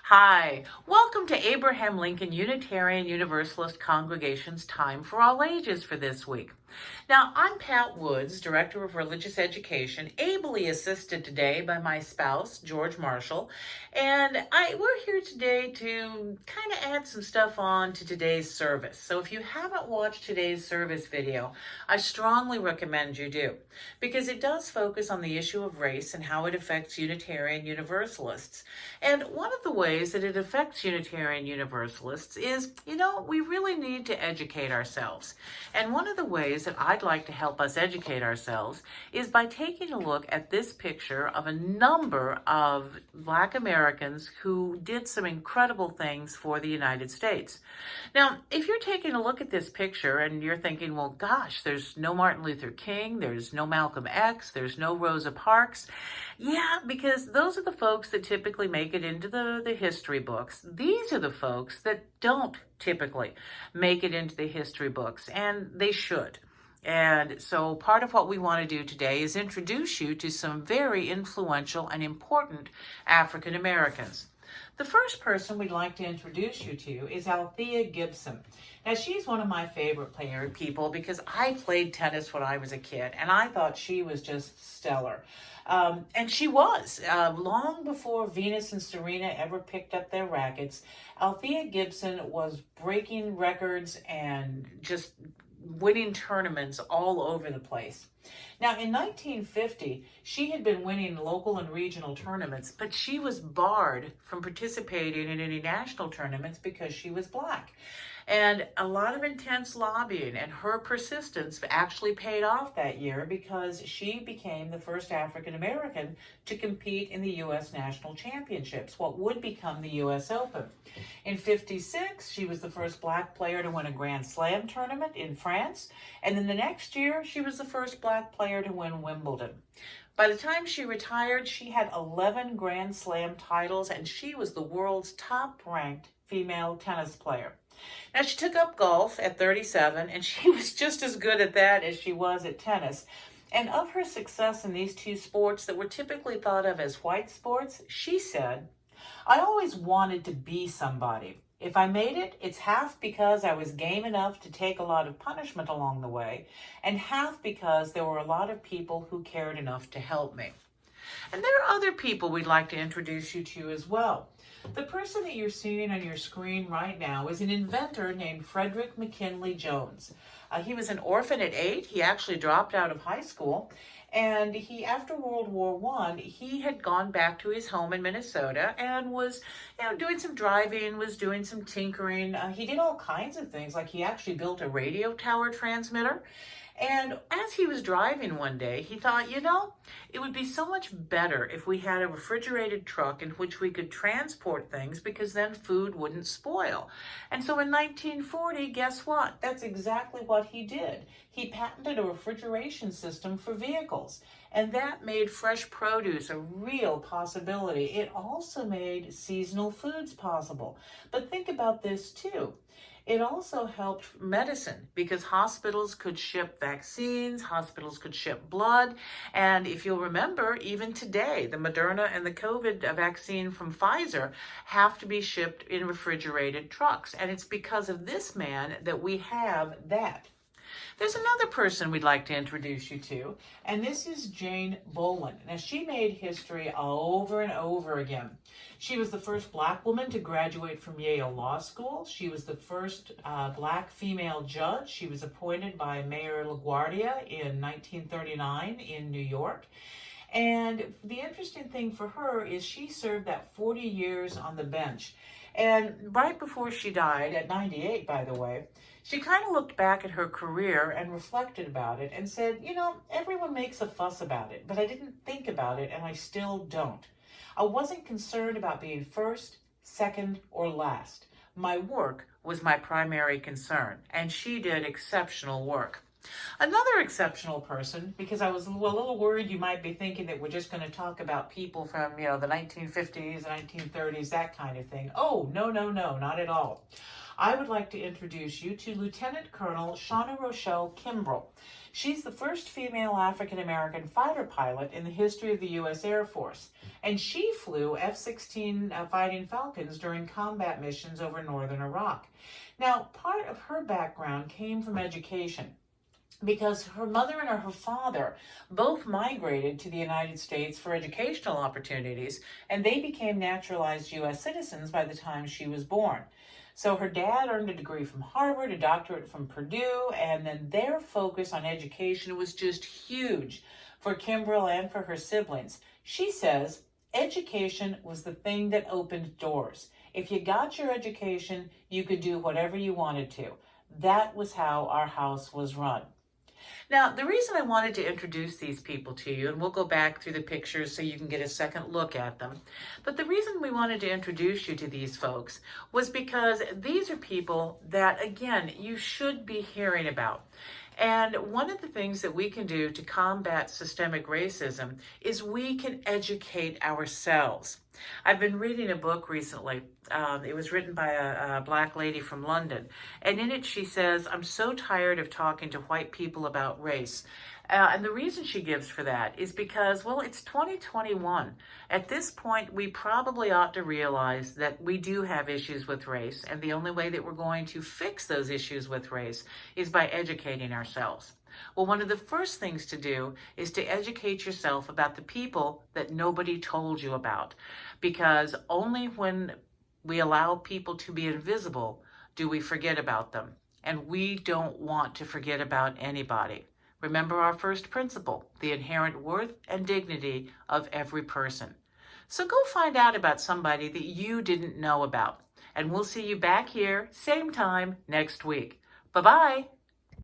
Hi, welcome to Abraham Lincoln Unitarian Universalist Congregation's Time for All Ages for this week. Now, I'm Pat Woods, Director of Religious Education, ably assisted today by my spouse, George Marshall, and we're here today to kind of add some stuff on to today's service. So if you haven't watched today's service video, I strongly recommend you do, because it does focus on the issue of race and how it affects Unitarian Universalists. And one of the ways that it affects Unitarian Universalists is, we really need to educate ourselves. And one of the ways that I'd like to help us educate ourselves is by taking a look at this picture of a number of Black Americans who did some incredible things for the United States. Now, if you're taking a look at this picture and you're thinking, well, gosh, there's no Martin Luther King, there's no Malcolm X, there's no Rosa Parks. Yeah, because those are the folks that typically make it into the history books. These are the folks that don't typically make it into the history books, and they should. And so part of what we want to do today is introduce you to some very influential and important African Americans. The first person we'd like to introduce you to is Althea Gibson. Now, she's one of my favorite people because I played tennis when I was a kid, and I thought she was just stellar. And she was. Long before Venus and Serena ever picked up their rackets, Althea Gibson was breaking records and just winning tournaments all over the place. Now, in 1950, she had been winning local and regional tournaments, but she was barred from participating in any national tournaments because she was Black. And a lot of intense lobbying and her persistence actually paid off that year because she became the first African American to compete in the U.S. National Championships, what would become the U.S. Open. In 56, she was the first Black player to win a Grand Slam tournament in France, and then the next year, she was the first Black player to win Wimbledon. By the time she retired, she had 11 Grand Slam titles, and she was the world's top-ranked female tennis player. Now, she took up golf at 37, and she was just as good at that as she was at tennis. And of her success in these two sports that were typically thought of as white sports, she said, "I always wanted to be somebody. If I made it, it's half because I was game enough to take a lot of punishment along the way, and half because there were a lot of people who cared enough to help me." And there are other people we'd like to introduce you to as well. The person that you're seeing on your screen right now is an inventor named Frederick McKinley Jones. He was an orphan at 8. He actually dropped out of high school. And after World War I, he had gone back to his home in Minnesota and was, doing some driving, was doing some tinkering. He did all kinds of things, like he actually built a radio tower transmitter. And as he was driving one day, he thought, it would be so much better if we had a refrigerated truck in which we could transport things, because then food wouldn't spoil. And so in 1940, guess what? That's exactly what he did. He patented a refrigeration system for vehicles, and that made fresh produce a real possibility. It also made seasonal foods possible. But think about this too. It also helped medicine because hospitals could ship vaccines, hospitals could ship blood. And if you'll remember, even today, the Moderna and the COVID vaccine from Pfizer have to be shipped in refrigerated trucks. And it's because of this man that we have that. There's another person we'd like to introduce you to, and this is Jane Boland. Now, she made history over and over again. She was the first Black woman to graduate from Yale Law School. She was the first Black female judge. She was appointed by Mayor LaGuardia in 1939 in New York. And the interesting thing for her is she served that 40 years on the bench. And right before she died, at 98, by the way, she kind of looked back at her career and reflected about it and said, everyone makes a fuss about it, but I didn't think about it, and I still don't. I wasn't concerned about being first, second, or last. My work was my primary concern, and she did exceptional work. Another exceptional person, because I was a little worried you might be thinking that we're just going to talk about people from, the 1950s, 1930s, that kind of thing. Oh, no, no, no, not at all. I would like to introduce you to Lieutenant Colonel Shauna Rochelle Kimbrell. She's the first female African-American fighter pilot in the history of the U.S. Air Force, and she flew F-16 Fighting Falcons during combat missions over northern Iraq. Now, part of her background came from education, because her mother and her father both migrated to the United States for educational opportunities, and they became naturalized U.S. citizens by the time she was born. So her dad earned a degree from Harvard, a doctorate from Purdue, and then their focus on education was just huge for Kimbrell and for her siblings. She says education was the thing that opened doors. If you got your education, you could do whatever you wanted to. That was how our house was run. Now, the reason I wanted to introduce these people to you, and we'll go back through the pictures so you can get a second look at them, but the reason we wanted to introduce you to these folks was because these are people that, again, you should be hearing about. And one of the things that we can do to combat systemic racism is we can educate ourselves. I've been reading a book recently. It was written by a Black lady from London. And in it she says, I'm so tired of talking to white people about race. And the reason she gives for that is because, well, it's 2021. At this point, we probably ought to realize that we do have issues with race, and the only way that we're going to fix those issues with race is by educating ourselves. Well, one of the first things to do is to educate yourself about the people that nobody told you about, because only when we allow people to be invisible do we forget about them, and we don't want to forget about anybody. Remember our first principle, the inherent worth and dignity of every person. So go find out about somebody that you didn't know about. And we'll see you back here, same time, next week. Bye-bye.